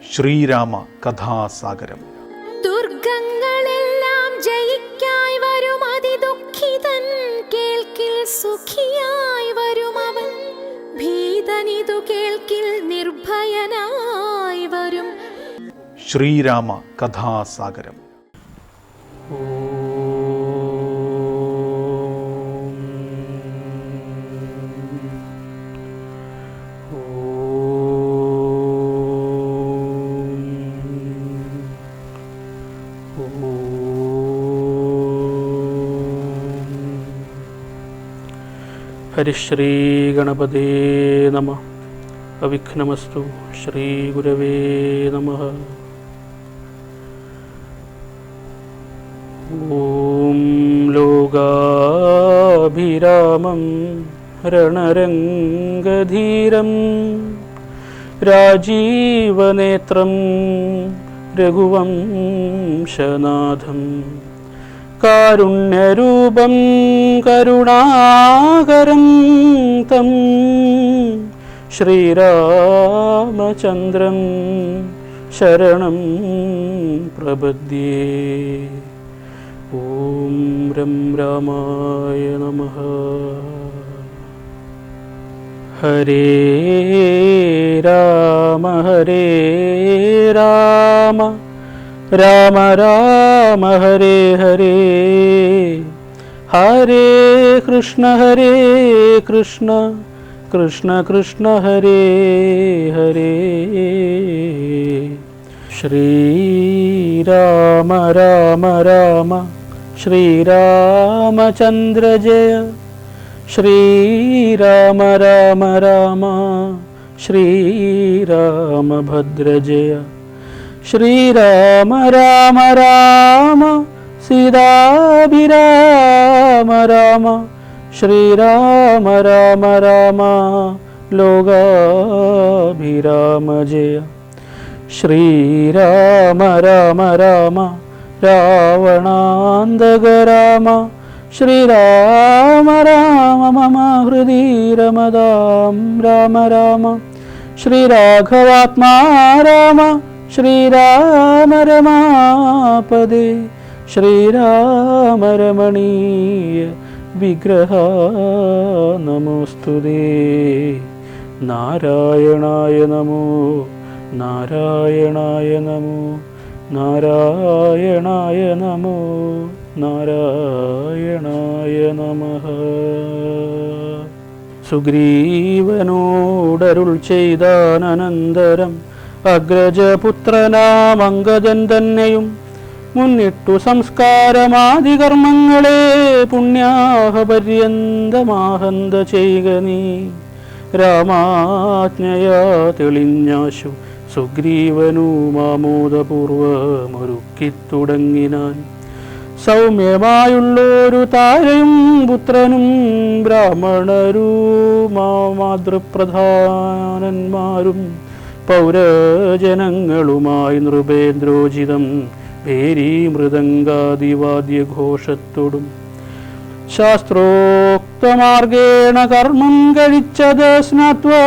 ശ്രീരാമ കഥാസാഗരം. ദുർഗങ്ങളെല്ലാം ജയിക്കായി വരും അതിദുഃഖിതൻ, കേൾക്കിൽ സുഖിയായി വരും അവൻ. ഭീതനിതു കേൾക്കിൽ നിർഭയനായി വരും. ശ്രീരാമ കഥാസാഗരം. ഹരിശ്രീ ഗണപതേ നമഃ. അവിഘ്നമസ്തു. ശ്രീ ഗുരവേ നമഃ. ഓം ലോകാഭിരാമം രണരംഗധീരം രാജീവനേത്രം രഘുവംശനാഥം കാരുണ്യരൂപം കരുണാകരം തം ശ്രീരാമചന്ദ്രം ശരണം പ്രപദ്യേ. ഓം രം രാമായ നമഃ. ഹരേ രാമ ഹരേ രാമ രാമ രാമ ഹരേ ഹരേ. ഹരേ കൃഷ്ണ കൃഷ്ണ കൃഷ്ണ ഹരേ ഹരേ. ശ്രീരാമ രാമ രാമ ശ്രീരാമചന്ദ്ര ജയ. ശ്രീരാമ രാമ രാമ ശ്രീരാമഭദ്ര ജയ. ശ്രീരാമ രാമ രാമ സീതാഭിരാമ രാമ. ശ്രീരാമ രാമ രാമ ലോകാഭിരാമ ജയ. ശ്രീരാമ രാമ രാമ രാവണാന്തക രാമ. ശ്രീരാമ രാമ മമ ഹൃദി രമതാം രാമ രാമ. ശ്രീരാഘവാത്മാ രാമ. ശ്രീരാമ രമാപദേ. ശ്രീരാമ രമണീയ വിഗ്രഹ നമോസ്തുതേ. നാരായണായ നമോ നാരായണായ നമോ നാരായണായ നമോ നാരായണായ നമഃ. സുഗ്രീവനോടരുൾ ചെയ്താനന്തരം അഗ്രജപുത്രനാമംഗദൻ തന്നെയും മുന്നിട്ടു സംസ്കാരമാദികർമ്മങ്ങളെ പുണ്യാഹപര്യന്തമാഹന്ത ചെയ്യുക നീ. രാമാജ്ഞയാ തെളിഞ്ഞാശു സുഗ്രീവനു മാമോദപൂർവമൊരുക്കിത്തുടങ്ങിനാൻ. സൗമ്യമായുള്ളൊരു താരയും പുത്രനും ബ്രാഹ്മണരും മാതൃപ്രധാനന്മാരും പൗരജനങ്ങളുമായി നൃപേന്ദ്രോചിതം ഭേരീ മൃദംഗാദിവാദ്യഘോഷത്തോടും ശാസ്ത്രോക്തമാർഗേണ കർമ്മം കഴിച്ചത് സ്നാത്വാ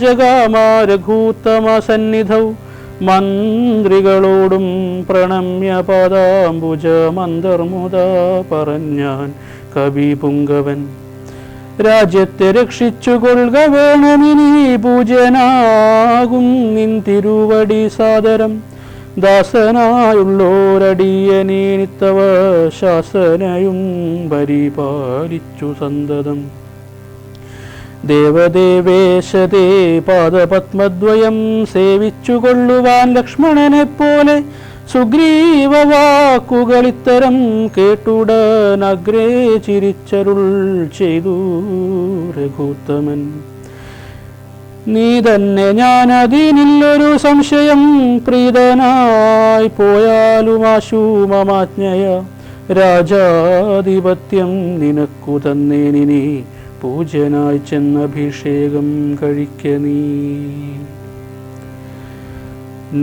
ജഗാമാരഘൂത്തമ സന്നിധൗ. മന്ത്രികളോടും പ്രണമ്യ പാദാംബുജ മന്ദർമുദ പറഞ്ഞാൻ കവി പുങ്കവൻ. രാജ്യത്തെ രക്ഷിച്ചു കൊള്ളുക വേണമിനി പൂജനാകും നിൻ തിരുവടി സാദരം. ദാസനായുള്ളോരടിയനീനിത്തവ ശാസനയും പരിപാലിച്ചു സന്തതം. ദേവദേവേശതേ പാദപത്മദ്വയം സേവിച്ചു കൊള്ളുവാൻ ലക്ഷ്മണനെ പോലെ. സുഗ്രീവ വാക്കുകളിത്തരം കേട്ടുടനഗ്രേ ചിരിച്ചരുൾ ചെയ്തു രഘുത്തമൻ. നീ തന്നെ ഞാനതിനില്ലൊരു സംശയം. പ്രീതനായി പോയാലുമാശു മമാജ്ഞയ. രാജാധിപത്യം നിനക്കു തന്നേനിനി പൂജനായി ചെന്നഭിഷേകം കഴിക്ക നീ.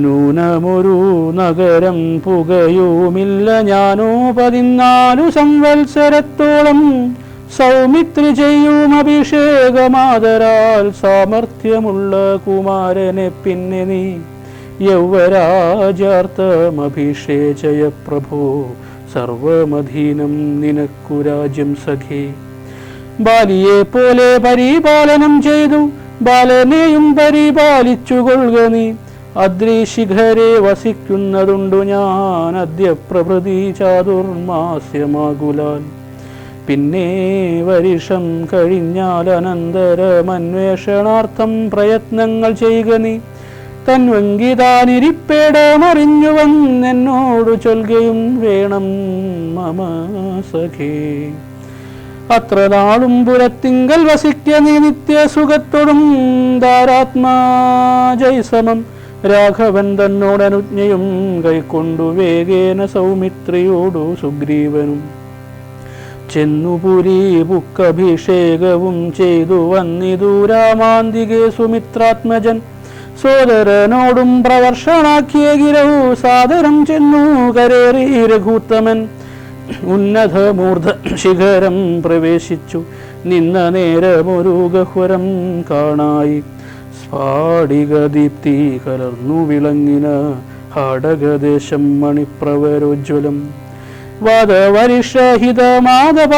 നൂനമൊരു നഗരം പുകയുമില്ല ഞാനോ 14 സംവത്സരത്തോളം. സൗമിത്രി ചെയ്യും അഭിഷേകമാതരാൽ സാമർഥ്യമുള്ള കുമാരനെ പിന്നെ നീ യൗവരാജാർത്ഥമഭിഷേചയ പ്രഭോ സർവമധീനം നിനക്കു രാജ്യം സഖേ. ബാലിയെ പോലെ പരിപാലനം ചെയ്തു ബാലനെയും പരിപാലിച്ചു കൊള്ളുക നീ. അദ്രിശിഖരെ വസിക്കുന്നതുണ്ടു ഞാൻ അദ്യ പ്രഭൃതി ചാതുർമാസ്യമാകുലാൽ. പിന്നെ വരിഷം കഴിഞ്ഞാൽ അനന്തരമന്വേഷണാർത്ഥം പ്രയത്നങ്ങൾ ചെയ്യുക നീ. തൻവങ്കിതാനിരിപ്പേടമറിഞ്ഞുവെന്നോടു ചൊൽകയും വേണം മമ സഖേ. അത്ര നാളും പുരത്തിങ്കൽ വസിക്ക നീ നിത്യസുഖത്തോടും ധാരാത്മാജൈസമം. രാഘവൻ തന്നോടനുജ്ഞയും കൈക്കൊണ്ടു വേഗേന സൗമിത്രിയോടു സുഗ്രീവനും ചെന്നുപുരി ബുക്കഭിഷേകവും ചെയ്തു വന്നിതു രാമാന്തികെ സുമിത്രാത്മജൻ. സോദരനോടും പ്രവർഷണാക്കിയ ഗിരവു സാദരം ചെന്നു കരേറി രഘൂത്തമൻ. ഉന്നതമൂർധ ശിഖരം പ്രവേശിച്ചു നിന്ന നേരമൊരു ഗഹ്വരം കാണായി. സ്ഫാടിക ദീപ്തി കലർന്നു വിളങ്ങിന ഹാടകദേശം മണിപ്രവരോജ്വലം. വാദവരിഷഹിതമാധവ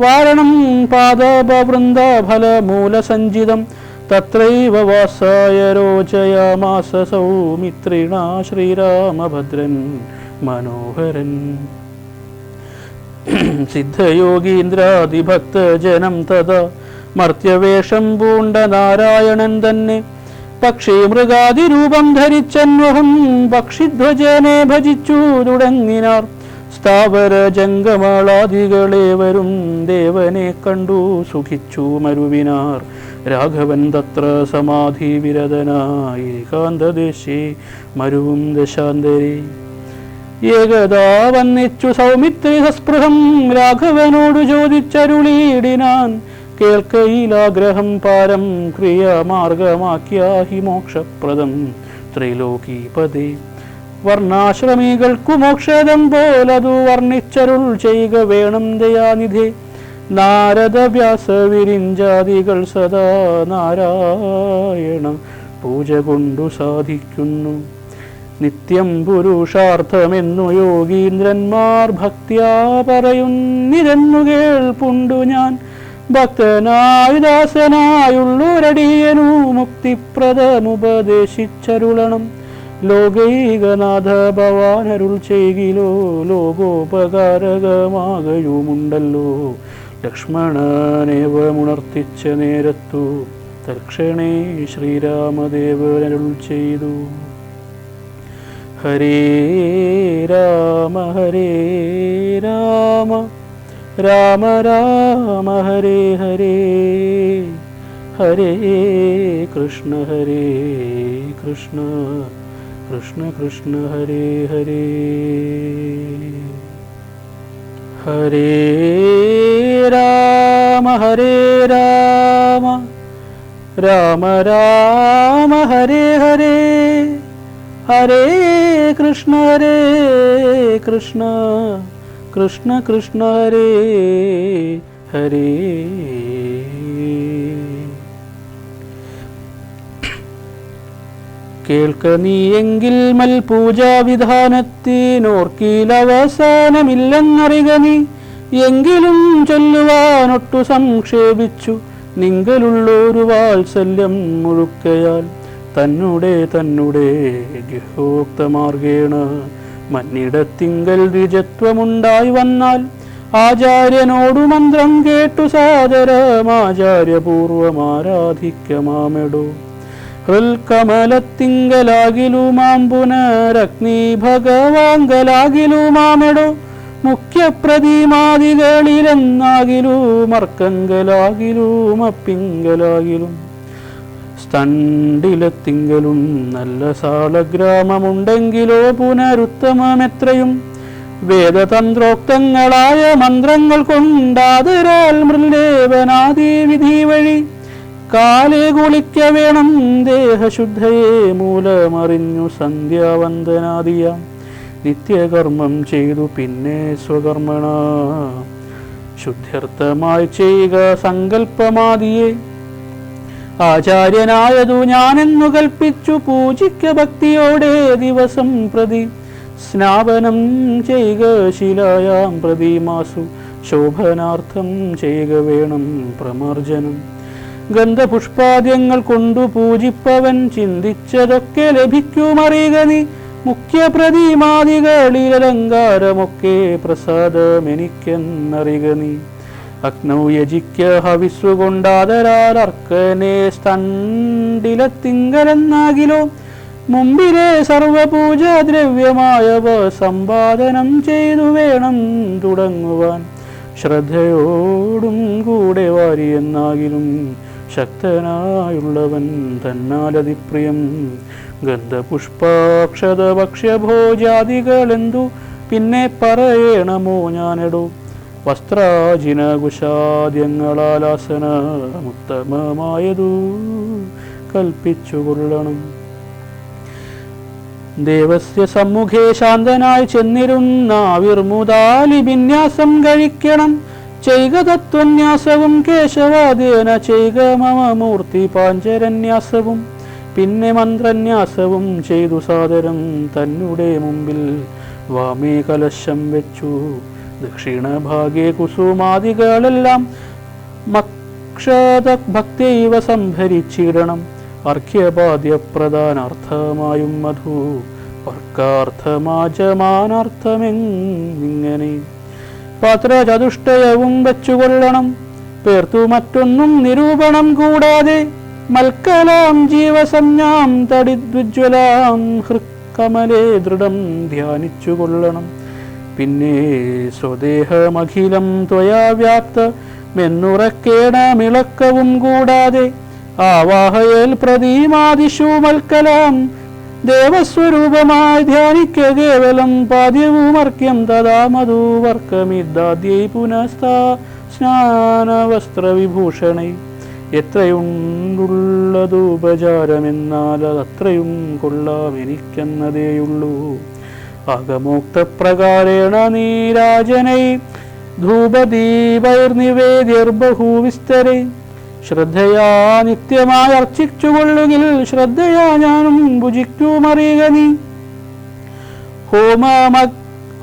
വാരണം പാദപവൃന്ദ ഫലമൂലസഞ്ചിതം. തത്രൈവ വാസായ രോചയാമാസ സൗമിത്രിണ ശ്രീരാമഭദ്രൻ മനോഹരൻ. സിദ്ധയോഗീന്ദ്രാദിഭക്തജനം തഥാ മർത്യവേഷം പൂണ്ട നാരായണൻ തന്നെ. പക്ഷി മൃഗാദിരൂപം ധരിച്ചന്വഹം പക്ഷിധ്വജനെ ഭജിച്ചു തുടങ്ങിനാർ. സ്ഥാവര ജംഗമളാദികളേവരും ദേവനെ കണ്ടു സുഖിച്ചു മരുവിനാർ. രാഘവൻ തത്ര സമാധി വിരതനായി കാന്തദേശേ മരുവും ദശാന്തരേ. ഏകദാ വന്നിച്ചു സൗമിത്രി സസ്പൃഹം രാഘവനോടു ചോദിച്ചരുളീടിനാൻ. കേൾക്കയിലാഗ്രഹം പാരം ക്രിയാമാർഗമാക്കിയാഹി മോക്ഷപ്രദം ത്രിലോകീപദേ. വർണ്ണാശ്രമികൾക്കു മോക്ഷദം പോലതു വർണ്ണിച്ചരുൾ ചെയ്യുക വേണം ദയാനിധേ. നാരദ വ്യാസ വിരിഞ്ചാദികൾ സദാ നാരായണ പൂജ കൊണ്ടു സാധിക്കുന്നു. നിത്യം പുരുഷാർത്ഥമെന്നു യോഗീന്ദ്രന്മാർ ഭക്ത്യാ പറയുന്നിതെന്നു കേൾപ്പുണ്ടു ഞാൻ. ഭക്തനായി ദാസനായുള്ളൊരടിയനു മുക്തിപ്രദമുപദേശിച്ചരുളണം. ലോകൈകനാഥ ഭവാനരുൾ ചെയ്കിലോ ലോകോപകാരകമാകയുമുണ്ടല്ലോ. ലക്ഷ്മണനേവമുണർത്തിച്ച നേരത്തു തൽക്ഷണേ ശ്രീരാമദേവനരുൾ ചെയ്തു. ഹരേ രാമ ഹരേ രാമ രാമ രാമ ഹരേ ഹരേ. ഹരേ കൃഷ്ണ കൃഷ്ണ കൃഷ്ണ കൃഷ്ണ ഹരേ ഹരേ. ഹരേ രാമ രാമ രാമ ഹരേ ഹരേ. ഹരേ കൃഷ്ണ കൃഷ്ണ കൃഷ്ണ കൃഷ്ണ ഹരേ ഹരേ. കേൾക്ക നീയെങ്കിൽ മൽപൂജാവിധാനത്തിനോർക്കിലവസാനമില്ലെന്നറിക നീ. എങ്കിലും ചൊല്ലുവാനൊട്ടു സംക്ഷേപിച്ചു നിങ്കലുള്ളൊരു വാത്സല്യം മുഴുക്കയാൽ. തന്നെ ഗൃഹോക്തമാർഗേണ മന്നിടത്തിങ്കൽ ദ്വിജത്വമുണ്ടായി വന്നാൽ. ആചാര്യനോടു മന്ത്രം കേട്ടു സാദരമാചാര്യപൂർവമാരാധിക്കമാമെടോ. ഹൃൽക്കമലത്തിങ്കലാകിലുമാം പുനരഗ്നി ഭഗവാങ്കലാകിലുമാമെടോ. മുഖ്യപ്രതിമാദികളിലെന്നാകിലും അർക്കങ്കലാകിലും അപ്പിങ്കലാകിലും. സ്തണ്ടിലത്തിങ്കലും നല്ല സാളഗ്രാമമുണ്ടെങ്കിലോ പുനരുത്തമമെത്രയും. വേദതന്ത്രോക്തങ്ങളായ മന്ത്രങ്ങൾ കൊണ്ടാതിരാൽ മൃല്ലേപനാദി വിധി വഴി. കാലേ കുളിക്ക വേണം ദേഹശുദ്ധയെ മൂലമറിഞ്ഞു സന്ധ്യാവന്ദനാദിയാം. നിത്യകർമ്മം ചെയ്തു പിന്നെ സ്വകർമ്മണ ശുദ്ധ്യർത്ഥമായി ചെയ്യുക സങ്കല്പമാദിയെ. ആചാര്യനായതു ഞാനെന്നു കൽപ്പിച്ചു പൂജിക്ക ഭക്തിയോടെ ദിവസം പ്രതി സ്നാപനം ചെയ്യുക ശിലായാം പ്രതിമാസു ശോഭനാർത്ഥം ചെയ്യുക വേണം പ്രമാർജനം. ഗന്ധപുഷ്പാദ്യങ്ങൾ കൊണ്ടു പൂജിപ്പവൻ ചിന്തിച്ചതൊക്കെ ലഭിക്കുമറിയുക നീ. മുഖ്യ പ്രതിമാദികളിലലങ്കാരമൊക്കെ പ്രസാദമെനിക്കെന്നറിയുക നീ. അഗ്നൗ യജിക്ക ഹവിസ്സുകൊണ്ടാദരാൽ അർക്കനെ സ്തണ്ടിലത്തിങ്കലെന്നാകിലോ മുമ്പിലെ സർവപൂജാദ്രവ്യമായവ സമ്പാദനം ചെയ്തു വേണം തുടങ്ങുവാൻ. ശ്രദ്ധയോടും കൂടെ വാരിയെന്നാകിലും ശക്തനായുള്ളവൻ തന്നാലതിപ്രിയം. ഗന്ധപുഷ്പാക്ഷത ഭക്ഷ്യഭോജാദികളെന്തു പിന്നെ പറയണമോ ഞാനെടോ. വസ്ത്രാജിനകുശാദ്യങ്ങളാലാസനമുത്തമമായതു കൽപ്പിച്ചുകൊള്ളണം. ദേവസ്യ സമ്മുഖേ ശാന്തനായി ചെന്നിരുന്ന വിർമുദാലിബിന്യാസം കഴിക്കണം. ചെയ്ക തത്വന്യാസവും കേശവാദേന ചെയ്ക മമ മൂർത്തി പാഞ്ചരന്യാസവും. പിന്നെ മന്ത്രന്യാസവും ചെയ്തു സാദരം തന്നെ മുമ്പിൽ വാമേ കലശം വെച്ചു. ദക്ഷിണഭാഗേ കുസുമാദികളെല്ലാം മക്ഷത ഭക്തൈവ സംഭരിച്ചിടണം. അർഘ്യപാദ്യപ്രധാനാർത്ഥമായും മധു വർക്കാർത്ഥമാചമാനാർത്ഥമെന്നിങ്ങനെ പാത്രചതുഷ്ടയവും വെച്ചുകൊള്ളണം. പേർത്തു മറ്റൊന്നും നിരൂപണം കൂടാതെ മൽക്കലാം ജീവസഞ്ജാം തടിദ്വിജ്വലാം ഹൃക്കമലേ ദൃഢം ധ്യാനിച്ചുകൊള്ളണം. പിന്നെ സ്വദേഹമഖിലം ത്വയാ വ്യാപ്തമെന്നുറക്കേണമിളക്കവും കൂടാതെ ആവാഹയേൽ പ്രതീമാദിഷു മൽക്കലാം ദേവസ്വരൂപമായി ധ്യാനിക്ക കേവലം പാദ്യവുമർക്യം തഥാ മധുവർക്കമിദ്ദാദ്യൈ പുനഃസ്ഥാ സ്നാനവസ്ത്രവിഭൂഷണൈ. എത്രയുണ്ടുള്ളതു ഉപചാരമെന്നാൽ അതത്രയും കൊള്ളാം എനിക്കെന്നതേയുള്ളൂ. ആഗമോക്തപ്രകാരേണ നീരാജനൈ ധൂപദീപൈർനിവേദ്യർബഹുവിസ്തരൈ. ശ്രദ്ധയാ നിത്യമായി അർച്ചിച്ചുകൊള്ളുകിൽ ശ്രദ്ധയാ ഞാനും ഭുജിക്കുമറിയുക നീ.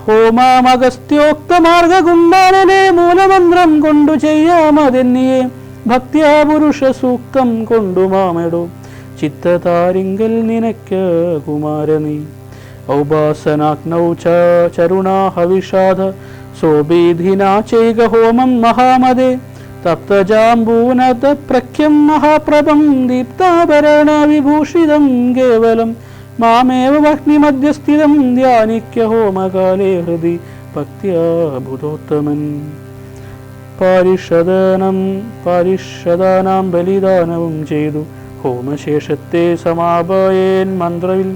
ഹോമമഗസ്ത്യോക്തമാർഗകുംഭാരനെ മൂലമന്ത്രം കൊണ്ടു ചെയ്യാമതെന്നിയെ ഭക്ത്യാ പുരുഷ സൂക്തം കൊണ്ടു മാമെടോ. ചിത്തതാരിങ്കൽ നിനക്ക് കുമാരനീ. ഔപാസനാഗ്നൗ ചരുണാ ഹവിഷാദ സോബീധിനാ ചെയ്ക ഹോമം മഹാമദേ. തപ്തജാംബൂനത പ്രഖ്യം മഹാപ്രഭം ദീപ്താഭരണ വിഭൂഷിതം കേവലം മാമേവ വഹ്നിമധ്യസ്ഥിതം ധ്യാനിക്ക ഹോമകാലേ ഹൃദി ഭക്ത്യാ ബുധോത്തമൻ. പാരിഷദാനാം ബലിദാനവും ചെയ്തു ഹോമശേഷത്തെ സമാപയേൻ മന്ത്രവിൽ.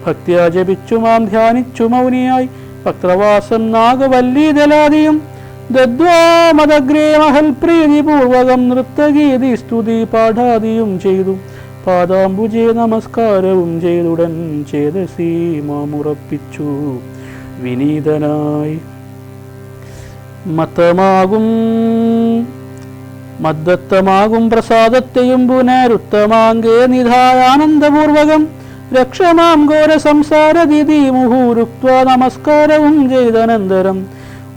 ഭക്ത്യാ ജപിച്ചു മാം ധ്യാനിച്ചു മൗനിയായി ഭക്തവാസം നാഗവല്ലീദലാദിയും ദദ്വാമദഗ്രേ മഹൽ പ്രീതിപൂർവകം നൃത്തഗീതി സ്തുതി പാഠാദിയും ചെയ്തു. പാദാംബുജേ നമസ്കാരവും ചെയ്തുടൻ ചേതസി മാമുറപ്പിച്ചു വിനീതനായി. മദ്ദത്തമാകും പ്രസാദത്തെയും പുനരുത്തമാങ്കേ നിധായാനന്ദപൂർവകം രക്ഷമാം ഘോര സംസാരദിതി മുഹൂരുക്ത്വാ നമസ്കാരവും ചെയ്തനന്തരം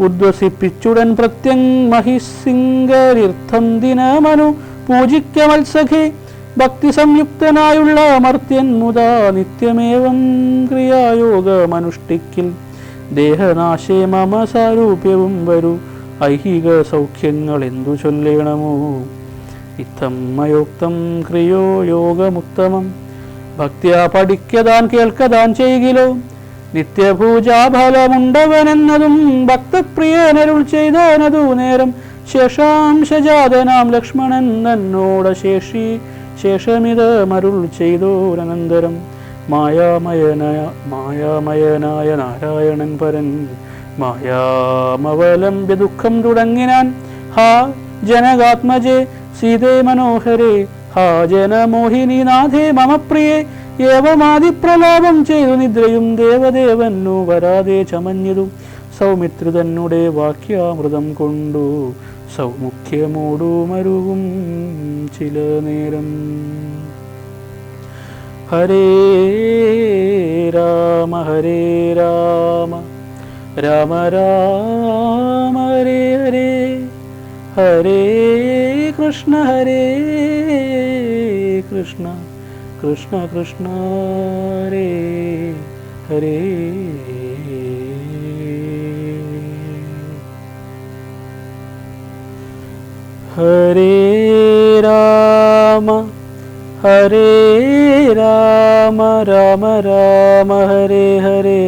ഉദ്വസിപ്പിച്ചുടൻ പ്രത്യങ് മഹിസിംഗരിർത്ഥം ദിനമനു പൂജിക്ക മത്സഖേ. ഭക്തി സംയുക്തനായുള്ള അമർത്യൻ മുതാ നിത്യമേവം ക്രിയായോഗമനുഷ്ഠിക്കിൽ. ദേഹനാശേ മമ സാരൂപ്യവും വരൂ ഐഹിക സൗഖ്യങ്ങൾ എന്തു ചൊല്ലേണമോ. ഇത്തം മയോക്തം ക്രിയോ യോഗമുത്തമം ഭക്ത്യാ പഠിക്കതാൻ കേൾക്കതാൻ ചെയ്കിലോ. നിത്യപൂജാഫലമുണ്ടവനെന്നതും ഭക്തപ്രിയനരുൾ ചെയ്താനതു നേരം. ശേഷാംശജാതനാം ലക്ഷ്മണൻ തന്നോട ശേഷമിതമരുൾ ചെയ്തോരനന്തരം. മായാമയനായ നാരായണൻ പരൻ മായാമവലംബ്യ ദുഃഖം തുടങ്ങിനാൻ. ഹാ ജനകാത്മജേ സീതേ മനോഹരേ ഹാ ജനമോഹിനി നാഥേ മമ പ്രിയേ. ഏവമാതിപ്രലാപം ചെയ്തു നിദ്രയും ദേവദേവന്നു വരാതെ ചമഞ്ഞതു. സൗമിത്രി തന്നെ വാക്യാമൃതം കൊണ്ടു സൗമുഖ്യമോടുമരുവും ചില നേരം. ഹരേ രാമ ഹരേ രാമ രാമ രാമ ഹരേ ഹരേ, ഹരേ കൃഷ്ണ ഹരേ കൃഷ്ണ കൃഷ്ണ കൃഷ്ണ ഹരേ ഹരേ. ഹരേ രാമ ഹരേ രാമ രാമ രാമ ഹരേ ഹരേ,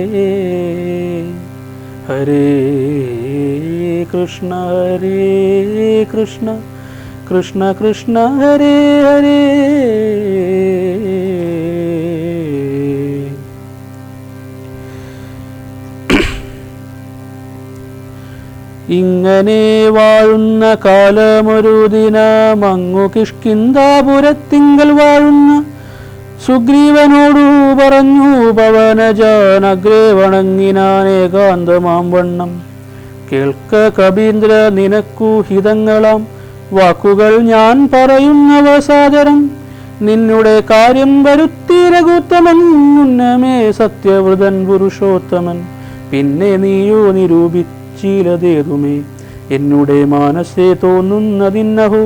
ഹരേ കൃഷ്ണ ഹരേ കൃഷ്ണ കൃഷ്ണ കൃഷ്ണ ഹരേ ഹരേ. ഇങ്ങനെ വാഴുന്ന കാലമൊരു ദിനമങ്ങു കിഷ്കിന്ധാപുരത്തിങ്കൽ വാഴുന്ന സുഗ്രീവനോടു പറഞ്ഞു പവനജാനഗ്രേ വണങ്ങിനാൻ ഏകാന്തമാം വണ്ണം. കേൾക്ക കബീന്ദ്ര, നിനക്കു ഹിതങ്ങളാം വാക്കുകൾ ഞാൻ പറയുന്നവ സാദരം. നിന്നുടെ കാര്യം വരുത്തി രഘുത്തമൻ, മുന്നമേ സത്യവ്രതൻ പുരുഷോത്തമൻ. പിന്നെ നീയോ നിരൂപിച്ചിലതേതുമേ എന്നുടെ മാനസേ തോന്നുന്നതിന്നഹോ.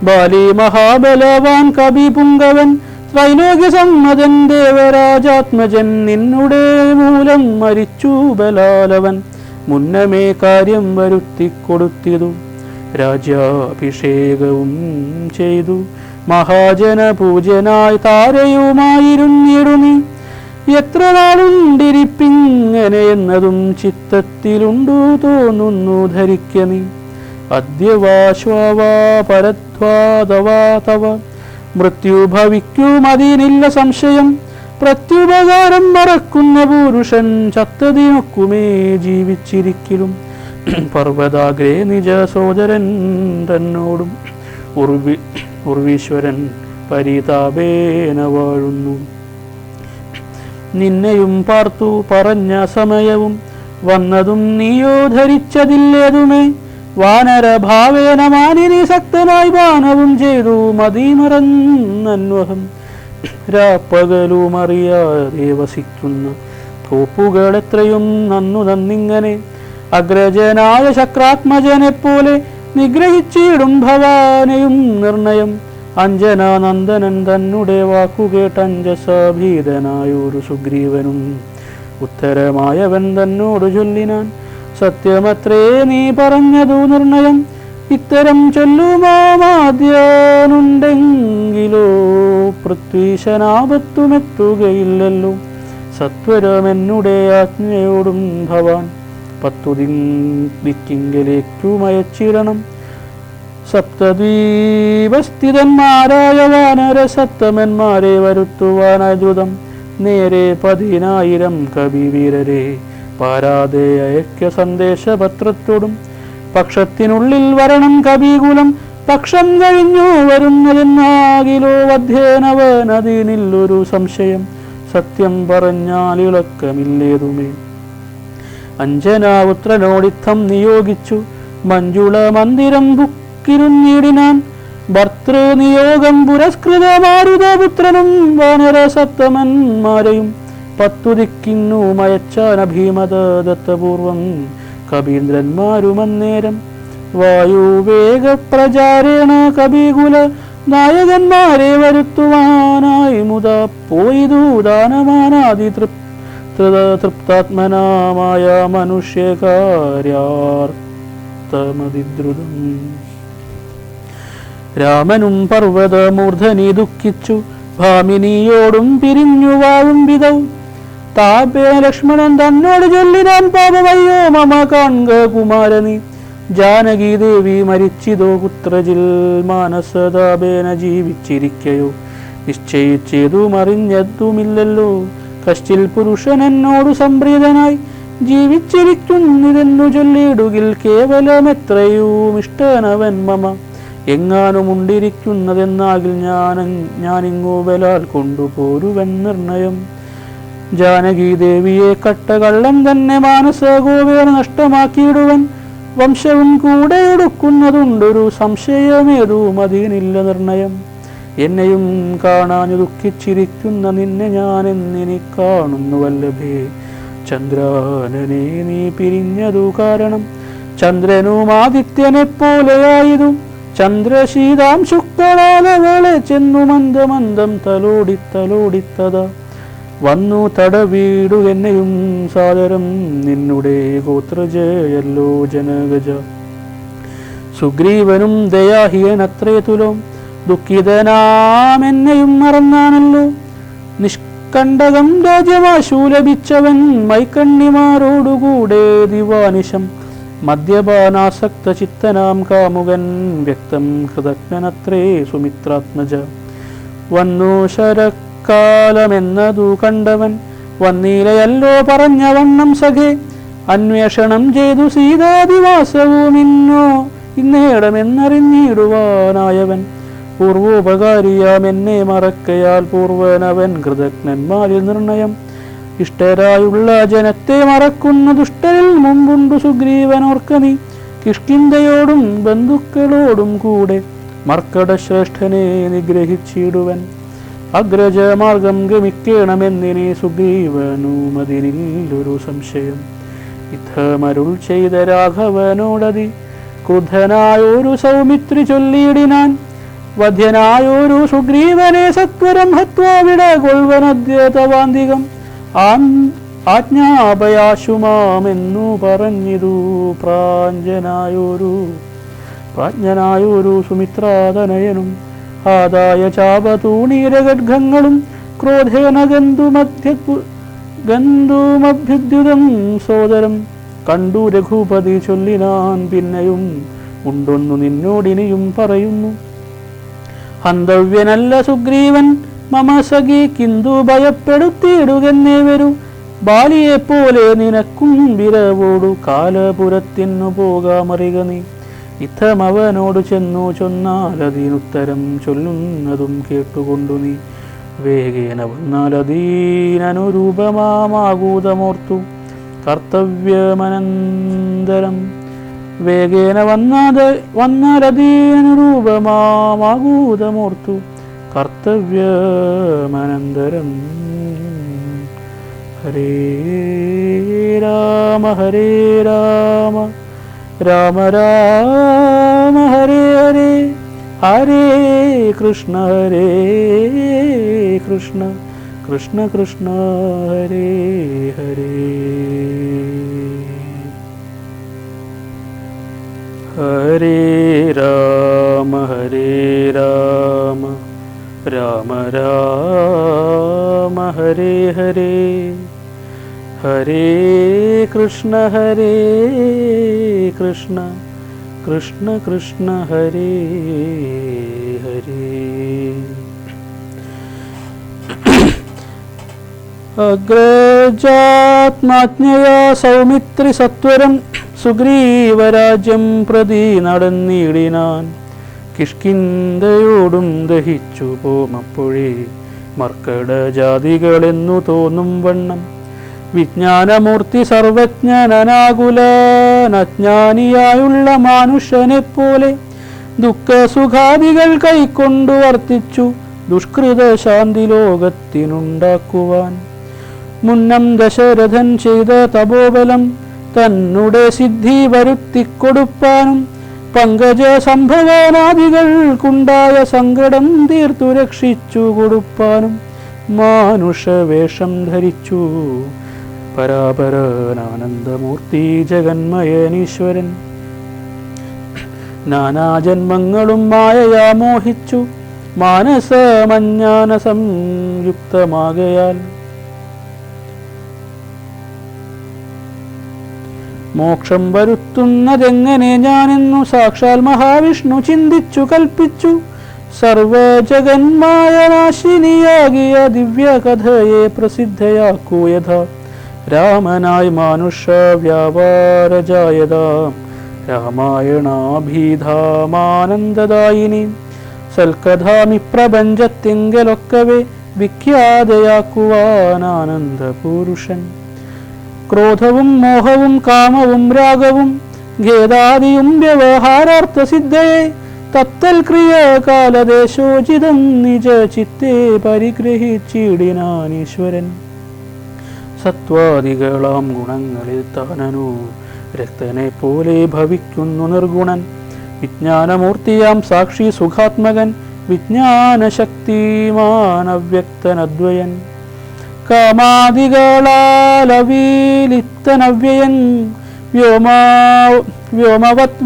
ബാലി മഹാബലവാൻ കവി പുങ്കവൻ, ത്രൈലോക്യസമ്മതൻ ദേവരാജാത്മജൻ. നിന്നുടെ മൂലം മരിച്ചു ബലാലവൻ, മുന്നമേ കാര്യം വരുത്തിക്കൊടുത്തിതു. രാജ്യാഭിഷേകവും ചെയ്തു മഹാജന പൂജനായി താരയുമായിരുന്നിടുമീ. എത്ര നാളുണ്ടിരിപ്പിങ്ങനെ എന്നതും ചിത്തത്തിലുണ്ടു തോന്നുന്നു ധരിക്കനീ. അദ്യവാശ്വാവാ പരദ്വാതവാ തവ മൃത്യു ഭവിക്കുമതിനില്ല സംശയം. പ്രത്യുപകാരം മറക്കുന്ന പുരുഷൻ ചത്തതിനൊക്കുമേ ജീവിച്ചിരിക്കലും. പർവ്വതാഗ്രേ നിജ സോദരൻ തന്നോടും ഉർവീശ്വരൻ പരിതാപേന വാഴുന്നു. നിന്നെയും പാർത്തു പറഞ്ഞ സമയവും വന്നതും നീയോ ധരിച്ചതില്ലേതുമേ. വാനരഭാവേന മാനിനി ശക്തനായി ബാണവും ചെയ്തു മതിമറന്നന്വഹം. രാപ്പകലും അറിയാതെ വസിക്കുന്ന കോപ്പുകൾ എത്രയും നന്നിങ്ങനെ. അഗ്രജനായ ശക്രാത്മജനെപ്പോലെ നിഗ്രഹിച്ചിടും ഭവാനെയും നിർണയം. അഞ്ജനാനന്ദനൻ തന്നെ വാക്കുകേട്ടഞ്ജസാഭീതനായൊരു സുഗ്രീവനും ഉത്തരമായവൻ തന്നോട് ചൊല്ലിനാൻ. സത്യമത്രേ നീ പറഞ്ഞതു നിർണയം. ഇത്തരം ചൊല്ലുമാദ്യാനുണ്ടെങ്കിലോ പൃഥ്വീശനാപത്തുമെത്തുകയില്ലല്ലോ. സത്വരമെന്നുടെ ആജ്ഞയോടും ഭവാൻ 10 ദിക്കിങ്കലേക്കുമയച്ചിരണം. സപ്തദ്വീപസ്ഥിതന്മാരായ വാനരസത്തമന്മാരെ വരുത്തുവാനായി ദ്രുതം. നേരെ 10,000 കവിവീരരെ പാരാതെ അയക്ക സന്ദേശപത്രത്തോടും. പക്ഷത്തിനുള്ളിൽ വരണം കവികുലം, പക്ഷം കഴിഞ്ഞു വരുന്നതെന്നാകിലോ വധ്യേനവനതിനില്ലൊരു സംശയം. സത്യം പറഞ്ഞാൽ ഇളക്കമില്ലേതുമേ. അഞ്ജനാപുത്രനോടിത്തം നിയോഗിച്ചു മഞ്ജുള മന്ദിരം ബുക്കിരുന്നിടിനാൻ. ഭർത്തൃനിയോഗം പുരസ്കൃത മാരുതപുത്രനും വാനരസത്തമന്മാരെയും 10 ദിക്കിന്നു മയച്ചാന ഭീമദത്തപൂർവം കവീന്ദ്രന്മാരുമന്നേരം. വായുവേഗപ്രചാരേണ കവികുല നായകന്മാരെ വരുത്തുവാനായി മുത പോയിതു ദാനമാനാദി തൃപ്താത്മനാമായ മനുഷ്യകാര്യാർത്ഥമതിദ്രുതം. രാമനും പർവ്വതമൂർധനി ദുഃഖിച്ചു ഭാമിനിയോടും പിരിഞ്ഞു വാഴും വിധൗ. താപേ ലക്ഷ്മണൻ തന്നോട് ചൊല്ലിനാൻ പാപമയ്യോ മമ കാൺക കുമാരനി. ജാനകി ദേവി മരിച്ചിതോ പുത്രജിൽ മാനസതാപേന ജീവിച്ചിരിക്കയോ. നിശ്ചയിച്ചതും അറിഞ്ഞതുമില്ലല്ലോ കശ്ചിൽ പുരുഷൻ എന്നോടു സംപ്രീതനായി ജീവിച്ചിരിക്കുന്നിതെന്നു ചൊല്ലിടുകിൽ കേവലമെത്രയും ഇഷ്ടനവൻ മമ. എങ്ങാനുമുണ്ടിരിക്കുന്നതെന്നാകിൽ ഞാനിങ്ങു ബലാൽ കൊണ്ടുപോരുവൻ നിർണയം. ജാനകി ദേവിയെ കട്ടകള്ളം തന്നെ മാനസഗോപേന നഷ്ടമാക്കിയിടുവൻ. വംശവും കൂടെ ഒടുക്കുന്നതുണ്ടൊരു സംശയമേതും അതിനില്ല നിർണയം. എന്നെയും കാണാൻ ദുഃഖിച്ചിരിക്കുന്ന നിന്നെ ഞാൻ എന്നിനി കാണുന്നു വല്ലഭേ. ചന്ദ്രാനനെ നീ പിരിഞ്ഞതു കാരണം ചന്ദ്രനും ആദിത്യനെ പോലെയായതും ചന്ദ്രശീതാംശുക്കളാലവളെ ചെന്നു മന്ദമന്ദം തലോടിത്തലോടിത്തതാ വന്നു തടവീടു എന്നെയും സാദരം നിന്നുടെ ഗോത്രജയല്ലോ ജനഗജ. സുഗ്രീവനും ദയാഹിയനത്രേ തുലോം ദുഃഖിതനാം എന്നെയും മറന്നാണല്ലോ. നിഷ്കണ്ടകം രാജ്യമാശു ലഭിച്ചവൻ മൈക്കണ്ണിമാരോടുകൂടെ ദിവാനിശം മദ്യപാനാസക്ത ചിത്തനാം കാമുകൻ വ്യക്തം കൃതജ്ഞനത്രേ സുമിത്രാത്മജ. വന്നു ശരക്കാലമെന്നതു കണ്ടവൻ വന്നീലയല്ലോ പറഞ്ഞ വണ്ണം സഖേ. അന്വേഷണം ചെയ്തു സീതാദിവാസവും ഇന്നേടമെന്നറിഞ്ഞിടുവാനായവൻ പൂർവോപകാരിയാം എന്നെ മറക്കയാൽ പൂർവനവൻ കൃതജ്ഞന്മാരിൽ നിർണയം. ഇഷ്ടരായുള്ള ജനത്തെ മറക്കുന്ന ദുഷ്ടരിൽ മുമ്പുണ്ടു സുഗ്രീവനോർക്ക നീ. കിഷ്കിന്ധയോടും ബന്ധുക്കളോടും കൂടെ മർക്കടശ്രേഷ്ഠനെ നിഗ്രഹിച്ചിടുവൻ. അഗ്രജമാർഗം ഗമിക്കണമെന്നിനി സുഗ്രീവനും അതിനില്ലൊരു സംശയം. ഇത്തമരുൾ ചെയ്ത രാഘവനോടതി ക്രുദ്ധനായൊരു സൗമിത്രി ചൊല്ലിയിടിനാൻ. വധ്യനായൊരു സുഗ്രീവനെ സത്വരം ഹത്വാ വിടകൊൾവനദ്യതവാന്തികം ആജ്ഞാപയാശുമാമെന്നു പറഞ്ഞിതു പ്രാജ്ഞനായൊരു സുമിത്രാതനയനും. ആദായ ചാപതൂണീരഗഡ്ഗങ്ങളും ക്രോധേന ഗന്ധുമഭ്യുദ്യുതം സോദരം കണ്ടു രഘുപതി ചൊല്ലിനാൻ പിന്നെയും ഉണ്ടൊന്നു നിന്നോടിനിയും പറയുന്നു. ഹന്തവ്യനല്ല സുഗ്രീവൻ മമ സഖി കിന്തു ഭയപ്പെടുത്തിയിടുകെന്നേ വരൂ. ബാലിയെപ്പോലെ നിനക്കും വിരവോടു കാലപുരത്തിനു പോകാമറിക നീ. ഇത്തമവനോട് ചെന്നു ചൊന്നാലതിനുത്തരം ചൊല്ലുന്നതും കേട്ടുകൊണ്ടു നീ. വേഗേന വന്നാലതീനനുരൂപമാകൂതമോർത്തു കർത്തവ്യമനന്തരം. വേഗേന വന്നാലതീനനുരൂപമാകൂതമോർത്തു കർത്തവ്യമനന്തരം. ഹരേ രാമ രാമ രാമ ഹരേ ഹരേ ഹരേ കൃഷ്ണ കൃഷ്ണ കൃഷ്ണ ഹരേ ഹരേ. ഹരേ രാമ രാമ രാമ ഹരേ ഹരേ ഹരേ കൃഷ്ണ കൃഷ്ണ കൃഷ്ണ ഹരേ ഹരേ. അഗ്രജാത്മാജ്ഞയാ സൗമിത്രി സത്വരം സുഗ്രീവരാജ്യം പ്രതി നടന്നിടിനാൻ. കിഷ്കിന്ധയോടും ദഹിച്ചു പോമപ്പോഴേ മർക്കടജാതികളെന്നു തോന്നും വണ്ണം. വിജ്ഞാനമൂർത്തി സർവജ്ഞനനാകുലനജ്ഞാനിയായുള്ള മാനുഷ്യനെപ്പോലെ ദുഃഖസുഖാദികൾ കൈക്കൊണ്ടു വർത്തിച്ചു ദുഷ്കൃത ശാന്തി ലോകത്തിനുണ്ടാക്കുവാൻ. മുന്നം ദശരഥൻ ചെയ്ത തപോബലം തന്നുടെ സിദ്ധി വരുത്തിക്കൊടുപ്പാനും പങ്കജ സംഭവാനാദികൾക്കുണ്ടായ സങ്കടം തീർത്തു രക്ഷിച്ചു കൊടുപ്പാനും മാനുഷവേഷം ധരിച്ചു പരാപരനാനന്ദമൂർത്തി ജഗന്മയനീശ്വരൻ. നാനാജന്മങ്ങളും മായയാ മോഹിച്ചു മാനസമജ്ഞാന സംയുക്തമാകയാൽ മോക്ഷം വരുത്തുന്നതെങ്ങനെ ഞാനെന്നു സാക്ഷാൽ മഹാവിഷ്ണു ചിന്തിച്ചു കൽപ്പിച്ചു. സർവജഗന്മായ നാശിനിയാകിയ ദിവ്യകഥയെ പ്രസിദ്ധയാക്കൂ യഥാ. രാമനായി മാനുഷ വ്യാപാരജായതാം രാമായണാഭിധാമാനന്ദദായിനി. സൽക്കഥാമി പ്രപഞ്ചത്തിങ്കലൊക്കവേ വിഖ്യാതയാക്കുവാനാനന്ദപുരുഷൻ. ക്രോധവും മോഹവും കാമവും രാഗവും ഖേദാദിയും വ്യവഹാരാർത്ഥ സിദ്ധയെ തത്തൽ ക്രിയാകാലദേശോചിതം നിജ ചിത്തേ പരിഗ്രഹിച്ചിടിനാൻ ഈശ്വരൻ. സത്വാദികളാം ഗുണങ്ങളിൽ താനനു രക്തനെ പോലെ ഭവിക്കുന്നു നിർഗുണൻ. വിജ്ഞാനമൂർത്തിയാം സാക്ഷി സുഖാത്മകൻ വിജ്ഞാനശക്തിമാൻ അവ്യക്തനദ്വയൻ. കാമാദികളാലവീലിത്തനവ്യയൻ വ്യോമവത്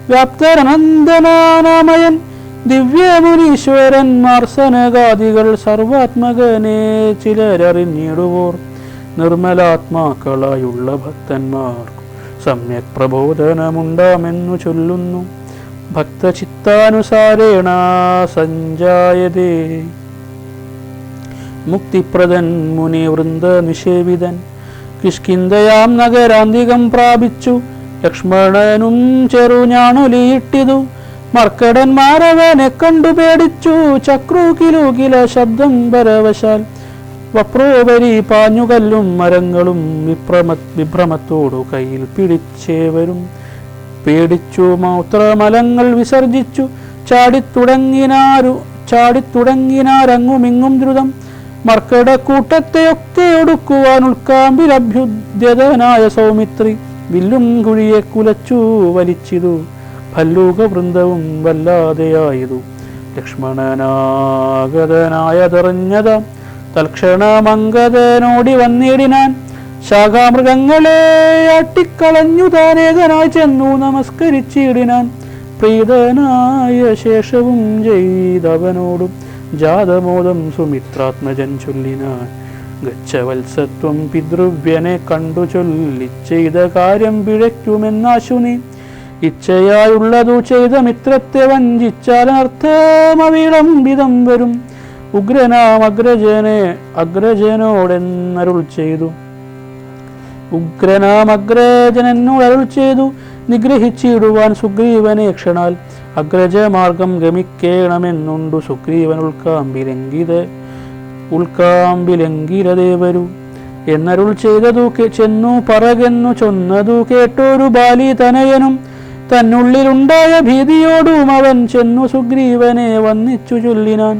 വ്യാപ്തരനന്ദനാമയൻ ദിവ്യമുനീശ്വരൻ മാർസനകാദികൾ സർവാത്മകനെ ചിലരറിഞ്ഞിടുവോർ. നിർമ്മലാത്മാക്കളായുള്ള ഭക്തന്മാർ സമ്യക് പ്രബോധനമുണ്ടാമെന്നു ചൊല്ലുന്നു. ഭക്തചിത്താനുസാരേണ സഞ്ജായതേ മുക്തിപ്രദൻ മുനിവൃന്ദ നിഷേവിതൻ. കിഷ്കിന്ധയാം നഗരാന്തികം പ്രാപിച്ചു ലക്ഷ്മണനും ചെറുഞാണൊലിയിട്ടിതു. മർക്കടന്മാരവനെ കണ്ടു പേടിച്ചു ചക്രു കിലുകില ശബ്ദം പരവശാൽ. വപ്രോപരി പാഞ്ഞുകല്ലും മരങ്ങളും വിഭ്രമത്തോടു കയ്യിൽ പിടിച്ചേവരും പേടിച്ചു മൂത്രമലങ്ങൾ വിസർജിച്ചു ചാടിത്തുടങ്ങിനാരങ്ങുമിങ്ങും ദ്രുതം. മർക്കടക്കൂട്ടത്തെയൊക്കെ ഒടുക്കുവാൻ ഉൾക്കാമ്പിലഭ്യുദ്യതനായ സൗമിത്രി വില്ലും കുഴിയെ കുലച്ചു വലിച്ചിതു. ഭല്ലൂകവൃന്ദവും വല്ലാതെയായതു. ലക്ഷ്മണനാഗതനായതറിഞ്ഞതാം തൽക്ഷണമംഗതനോടി വന്നിടിനാൻ. ശാഖാമൃഗങ്ങളെ അട്ടിക്കളഞ്ഞു താനേകനായി ചെന്നു നമസ്കരിച്ചിടിനാൻ. പ്രീതനായ ശേഷവും ചെയ്തവനോടും ജാതമോദം സുമിത്രാത്മജൻ ചൊല്ലിനാൻ. ഗച്ഛവത്സത്വം പിതൃവ്യനെ കണ്ടു ചൊല്ലി ചെയ്ത കാര്യം പിഴയ്ക്കുമെന്നാശു നീ. ഇച്ഛയായുള്ളതു ചെയ്ത മിത്രത്തെ വഞ്ചിച്ചാൽ അർത്ഥമവിളംബിതം വരും. ഉഗ്രനാം അഗ്രജനോടെന്നരുൾ ചെയ്തു. ഉഗ്രനാമഗ്രജനോടരുൾ ചെയ്തു നിഗ്രഹിച്ചിടുവാൻ സുഗ്രീവനെ ക്ഷണാൽ. അഗ്രജമാർഗം ഗമിക്കേണമെന്നുണ്ടു സുഗ്രീവൻ ഉൾക്കാമ്പിലെങ്കിരദേവരു എന്നരുൾ ചെയ്തതു ചെന്നു പറകെന്നു ചൊന്നതു കേട്ടൊരു ബാലി തനയനും. തന്നുള്ളിലുണ്ടായ ഭീതിയോടും അവൻ ചെന്നു സുഗ്രീവനെ വന്നിച്ചു ചൊല്ലിനാൻ.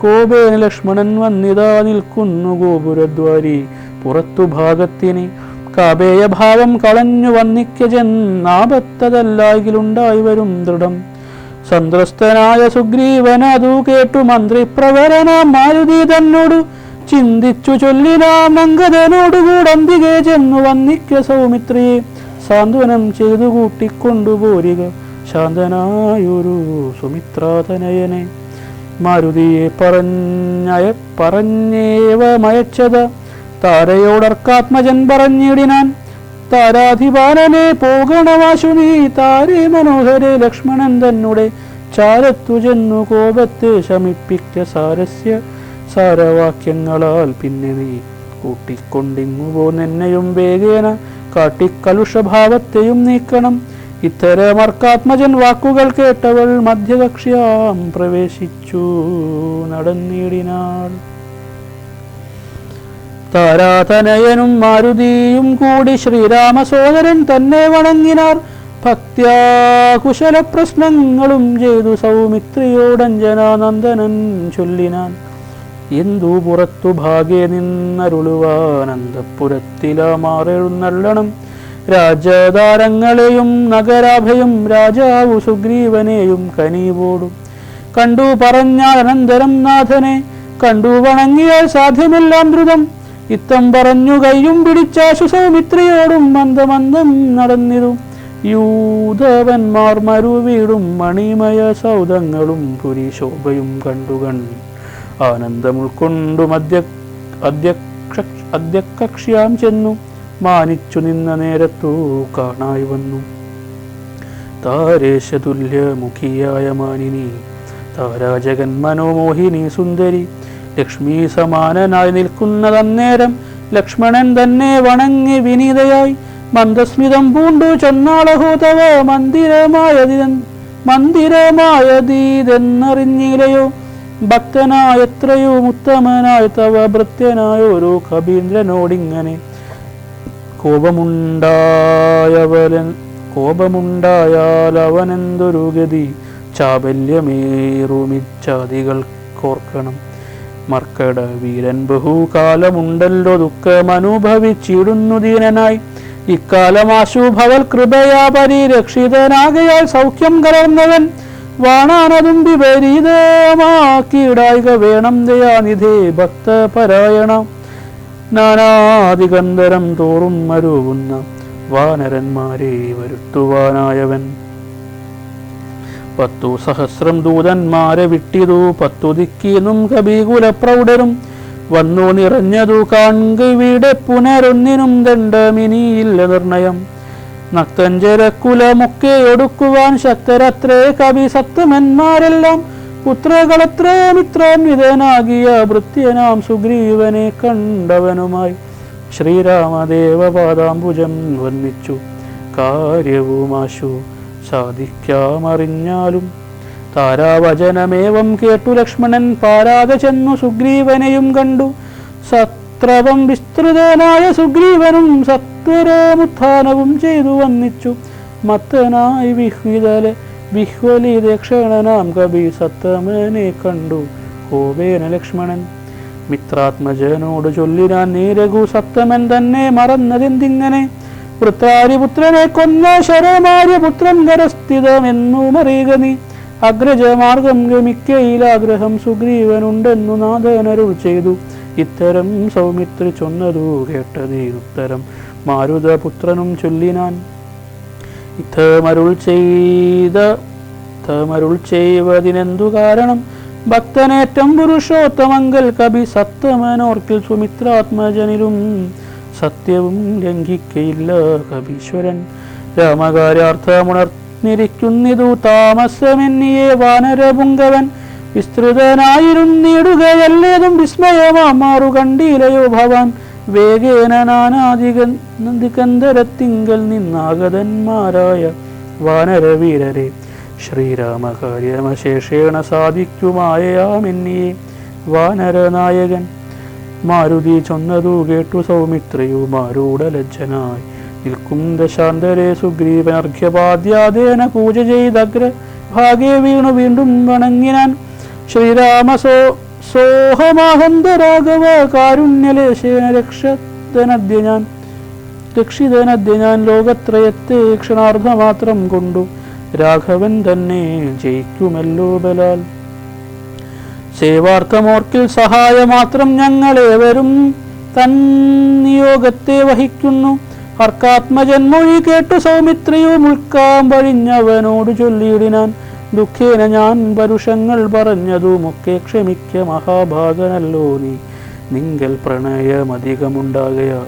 കോപേന ലക്ഷ്മണൻ വന്നിതാ നിൽക്കുന്നു ഗോപുരദ്വാരി പുറത്തു ഭാഗത്തിനി. കാപേയ ഭാവം കളഞ്ഞു വന്നിക്ക ചെന്നാപത്തതല്ലായിലുണ്ടായി വരും ദൃഢം. സന്ത്രസ്തനായ സുഗ്രീവനതു കേട്ടു മന്ത്രിപ്രവരനാം മാരുതി തന്നോടു ചിന്തിച്ചു ചൊല്ലിനാം. അങ്കദനോടുകൂടന്തികെ ചെന്നു വന്നിക്ക സൗമിത്രിയെ സാന്ത്വനം ചെയ്തു കൂട്ടിക്കൊണ്ടുപോരിക ശാന്തനായൊരു സുമിത്രാതനയനെ. മാരുതിയെ പറഞ്ഞേവമയച്ചത താരയോടർക്കാത്മജൻ പറഞ്ഞിടിനാൻ. താരാധിപാലനെ പോകണമാശു നീ താരേ മനോഹരെ. ലക്ഷ്മണൻ തന്നെ ചാരത്തു ചെന്നു കോപത്തെ ശമിപ്പിക്ക സാരവാക്യങ്ങളാൽ പിന്നെ നീ കൂട്ടിക്കൊണ്ടിങ്ങു പോന്നെന്നെയും വേഗേന കാട്ടിക്കലുഷഭാവത്തെയും നീക്കണം. ഇത്തരമർക്കാത്മജൻ വാക്കുകൾ കേട്ടവൾ മധ്യകക്ഷ്യാം പ്രവേശിച്ചു നടന്നിടിനാൾ. താരാതനയനും മാരുതിയും കൂടി ശ്രീരാമസോദരൻ തന്നെ വണങ്ങിനാർ. ഭക്ത്യാ കുശല പ്രശ്നങ്ങളും ചെയ്തു സൗമിത്രിയോടഞ്ജനാനന്ദനൻ ചൊല്ലിനാൻ. എന്തു പുറത്തു ഭാഗേ നിന്നരുളുവാൻ അന്തഃപുരത്തിലാമാറെഴുന്നള്ളണം. രാജധാരങ്ങളെയും നഗരാഭയും രാജാവു സുഗ്രീവനെയും കനീവോടും കണ്ടു പറഞ്ഞാൽ അനന്തരം നാഥനെ കണ്ടു വണങ്ങിയാൽ സാധ്യമെല്ലാം ദ്രുതം. ഇത്തം പറഞ്ഞു കയ്യും പിടിച്ചാശു സൗമിത്രിയോടും മന്ദമന്ദം നടന്നിരു. യൂതവന്മാർ മരുവീടും മണിമയ സൗധങ്ങളും പുരിശോഭയും കണ്ടുകൺ ആനന്ദം ഉൾക്കൊണ്ടും അദ്യകക്ഷ്യാം ചെന്നു മാനിച്ചു നിന്ന നേരത്തു കാണായി വന്നു. താരേശതുല്യമുഖിയായ മാനിനി താരാജഗൻ മനോമോഹിനി സുന്ദരി ലക്ഷ്മി സമാനനായി നിൽക്കുന്നതന്നേരം ലക്ഷ്മണൻ തന്നെ വണങ്ങി വിനീതയായി മന്ദസ്മിതം പൂണ്ടു ചൊന്നാളഹോ തവ മന്ദിരമായതീതെന്നറിഞ്ഞില്ലയോ. ഭക്തനായത്രയോ ഉത്തമനായ തവ ഭൃത്യനായോരോ കബീന്ദ്രനോടിങ്ങനെ കോപമുണ്ടായാൽ അവനെന്തൊരു ഗതി, ചാബല്യമേറുമിച്ചാദികൾ കോർക്കണം. മർക്കട വീരൻ ബഹുകാലമുണ്ടല്ലോ ദുഃഖമനുഭവിച്ചിടുന്നു ദീനനായി, ഇക്കാലമാശുഭവൽ കൃപയാ പരിരക്ഷിതനാകയാൽ സൗഖ്യം കലർന്നവൻ, വാണാനതും വിപരീതമാക്കിയിടായിക വേണം ദയാനിധേ ഭക്തപരായണ. നാനാദിഗന്ധരം തോറും മരുവുന്ന വാനരന്മാരെ വരുത്തുവാനായവൻ, 10 സഹസ്രം ദൂതന്മാരെ വിട്ടിതു 10 ദിക്കീന്നും കബീകുലപ്രൗഢരും, വന്നു നിറഞ്ഞതു കാൺകവിടെ പുനരൊന്നിനും ദണ്ഡമിനിയില്ല നിർണയം. നക്തഞ്ചരക്കുലമൊക്കെ ഒടുക്കുവാൻ ശക്തരത്രേ കവി സത്തമന്മാരെല്ലാം, പുത്രകളത്രേ മിത്രാന്വിതനാകിയ ഭൃത്യനാം സുഗ്രീവനെ കണ്ടവനുമായി. ശ്രീരാമദേവപാദാംബുജം വന്ദിച്ചു കാര്യവുമാശു സാധിക്കാമറിഞ്ഞാലും, താരാവചനമേവം കേട്ടു ലക്ഷ്മണൻ പാരാതെ ചെന്നു സുഗ്രീവനെയും കണ്ടു. സത്രവം വിസ്തൃതനായ സുഗ്രീവനും സത്വരമുത്ഥാനവും ചെയ്തു വന്നിച്ചു. മത്തനായി വിഹ്വലിതക്ഷണനാം കവി സത്തമനെ കണ്ടു കോപേന ലക്ഷ്മണൻ. മിത്രാത്മജനോട് ചൊല്ലിനാൻ നീ രഘു സത്തമൻ തന്നെ മറന്നതെന്തിങ്ങനെ, വൃത്രാരിപുത്രനെ കൊന്ന ശരമാര്യപുത്രൻ കരസ്ഥിതമെന്നു മറിയുക നീ. അഗ്രജമാർഗം ഗമിക്കയിലാഗ്രഹം സുഗ്രീവനുണ്ടെന്നു നാഥനരുൾ ചെയ്തു. ഇത്തരം സൗമിത്രി ചൊന്നതു കേട്ടതീരുത്തരം മാരുതപുത്രനും ചൊല്ലിനാൻ. ഇത്തമരുൾ ചെയ്വതിനെന്തു കാരണം, ഭക്തനേറ്റം പുരുഷോത്തമങ്കൽ കവി സത്തമനോർക്കിൽ സുമിത്രാത്മജനിലും സത്യവും ലംഘിക്കയില്ല കവീശ്വരൻ. രാമകാര്യാർത്ഥമുണർന്നിരിക്കുന്നിതു താമസമെന്നിയെ വാനരപുങ്കവൻ, വിസ്തൃതനായിരുന്നിടുകയല്ലേതും വിസ്മയമാറു കണ്ടീലയോ ഭവാൻ. വേഗേന നാനാദിഗന്ധരത്തിങ്കൽ നിന്നാഗതന്മാരായ വാനരവീരരെ, ശ്രീരാമകാര്യമശേഷേണ സാധിക്കുമായയാമെന്നിയെ വാനരനായകൻ. മാരുതി ചൊന്നതു കേട്ടു സൗമിത്രയുമാരൂഢലജ്ജനായി നിൽക്കും ദശാന്തരെ സുഗ്രീവനർഘ്യപാദ്യാദേന പൂജ ചെയ്തഗ്ര ഭാഗേ വീണു വീണ്ടും വണങ്ങിനാൻ. ശ്രീരാമസോഹമാഹന്തരാഘവ കാരുണ്യലേശേന രക്ഷിതനദ്യ ഞാൻ ലോകത്രയത്തെ ക്ഷണാർദ്ധമാത്രം കൊണ്ടു, രാഘവൻ തന്നെ ജയിക്കുമല്ലോ ബലാൽ. സേവാർത്ഥമോർക്കിൽ സഹായമാത്രം ഞങ്ങളേവരും തൻ നിയോഗത്തെ വഹിക്കുന്നു. ഹർക്കാത്മജന്മൊഴി കേട്ടു സൗമിത്രിയും ഉൾക്കാം വഴിഞ്ഞവനോട് ചൊല്ലിയിടിനാൻ. ദുഃഖേന ഞാൻ പരുഷങ്ങൾ പറഞ്ഞതുമൊക്കെ ക്ഷമിക്ക മഹാഭാഗനല്ലോ നീ. നിങ്കൽ പ്രണയമധികമുണ്ടാകയാ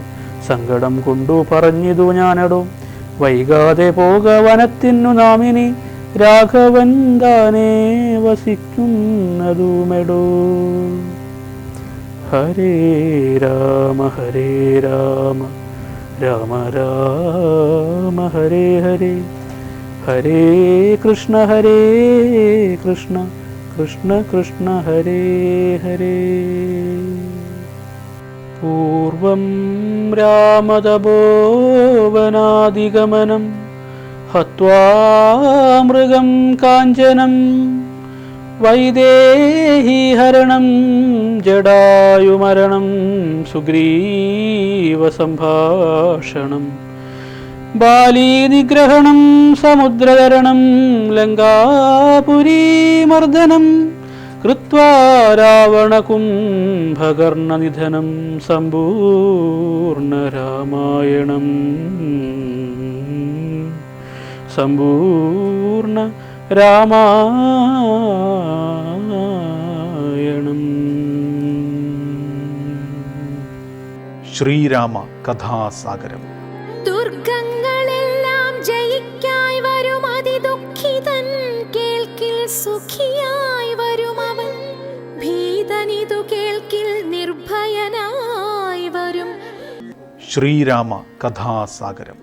സങ്കടം കൊണ്ടു പറഞ്ഞിതു ഞാനടോ. വൈകാതെ പോക വനത്തിനു നാമിനി, രാഘവൻ താനേ വസിക്കുന്നതുമെടോ. ഹരേ രാമ രാമ രാമ ഹരേ ഹരേ, ഹരേ കൃഷ്ണ കൃഷ്ണ കൃഷ്ണ ഹരേ ഹരേ. പൂർവം രാമതപോവനാദിഗമനം ഹത്വാ മൃഗം കാഞ്ചനം, വൈദേഹീഹരണം ജടായുമരണം സുഗ്രീവസംഭാഷണം, ബാലീനിഗ്രഹണം സമുദ്രതരണം ലങ്കാപുരീമർദ്ദനം, കൃത്വാ രാവണകുംഭകർണനിധനം സമ്പൂർണരാമായണം. സമ്പൂർണ രാമായണം. ശ്രീരാമ കഥാസാഗരം. ദുർഗങ്ങളെല്ലാം ജയിക്കായി വരും അതിദുഃഖിതൻ, കേൾക്കിൽ സുഖിയായി വരും അവൻ. ഭീതനിതു കേൾക്കിൽ നിർഭയനായി വരും. ശ്രീരാമ കഥാസാഗരം.